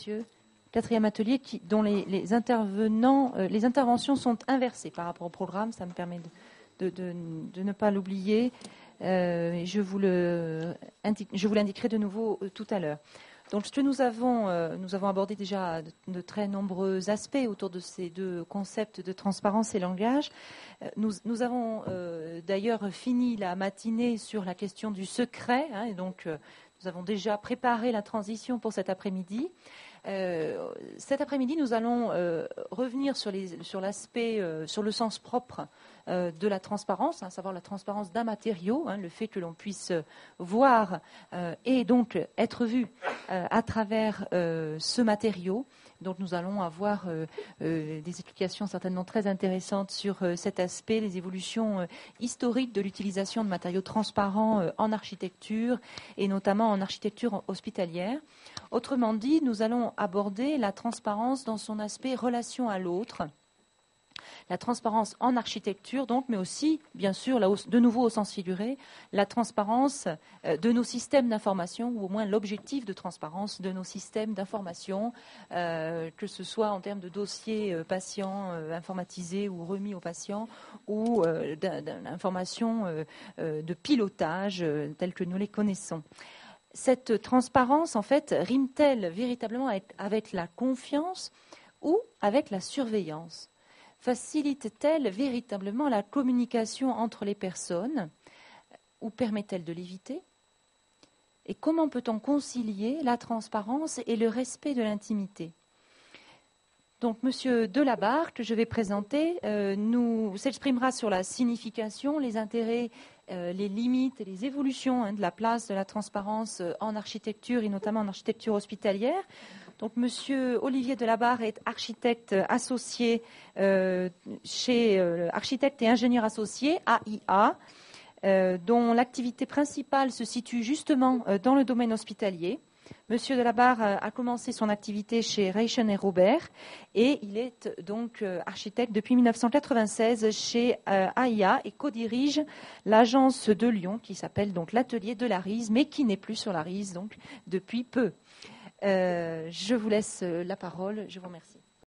monsieur. Quatrième atelier dont les interventions sont inversées par rapport au programme. Ça me permet de ne pas l'oublier. Je vous l'indiquerai de nouveau tout à l'heure. Donc, ce que nous avons abordé déjà de très nombreux aspects autour de ces deux concepts de transparence et langage. Nous avons d'ailleurs fini la matinée sur la question du secret, et donc nous avons déjà préparé la transition pour cet après-midi. Cet après-midi, nous allons revenir sur l'aspect, sur le sens propre de la transparence, à savoir la transparence d'un matériau, le fait que l'on puisse voir et donc être vu à travers ce matériau. Donc nous allons avoir des explications certainement très intéressantes sur cet aspect, les évolutions historiques de l'utilisation de matériaux transparents en architecture et notamment en architecture hospitalière. Autrement dit, nous allons aborder la transparence dans son aspect relation à l'autre. La transparence en architecture, donc, mais aussi, bien sûr, de nouveau au sens figuré, la transparence de nos systèmes d'information, ou au moins l'objectif de transparence de nos systèmes d'information, que ce soit en termes de dossiers patients informatisés ou remis aux patients, ou d'informations de pilotage telles que nous les connaissons. Cette transparence, en fait, rime-t-elle véritablement avec la confiance ou avec la surveillance ? Facilite-t-elle véritablement la communication entre les personnes ou permet-elle de l'éviter ? Et comment peut-on concilier la transparence et le respect de l'intimité ? Donc, M. Delabarre, que je vais présenter, s'exprimera sur la signification, les intérêts, les limites et les évolutions de la place de la transparence en architecture et notamment en architecture hospitalière. Donc, M. Olivier Delabarre est architecte associé chez Architecte et Ingénieur Associé, AIA, dont l'activité principale se situe justement dans le domaine hospitalier. Monsieur Delabarre a commencé son activité chez Reichen et Robert et il est donc architecte depuis 1996 chez AIA et co-dirige l'agence de Lyon qui s'appelle donc l'Atelier de la Rise, mais qui n'est plus sur la Rise donc depuis peu. Je vous laisse la parole. Je vous remercie.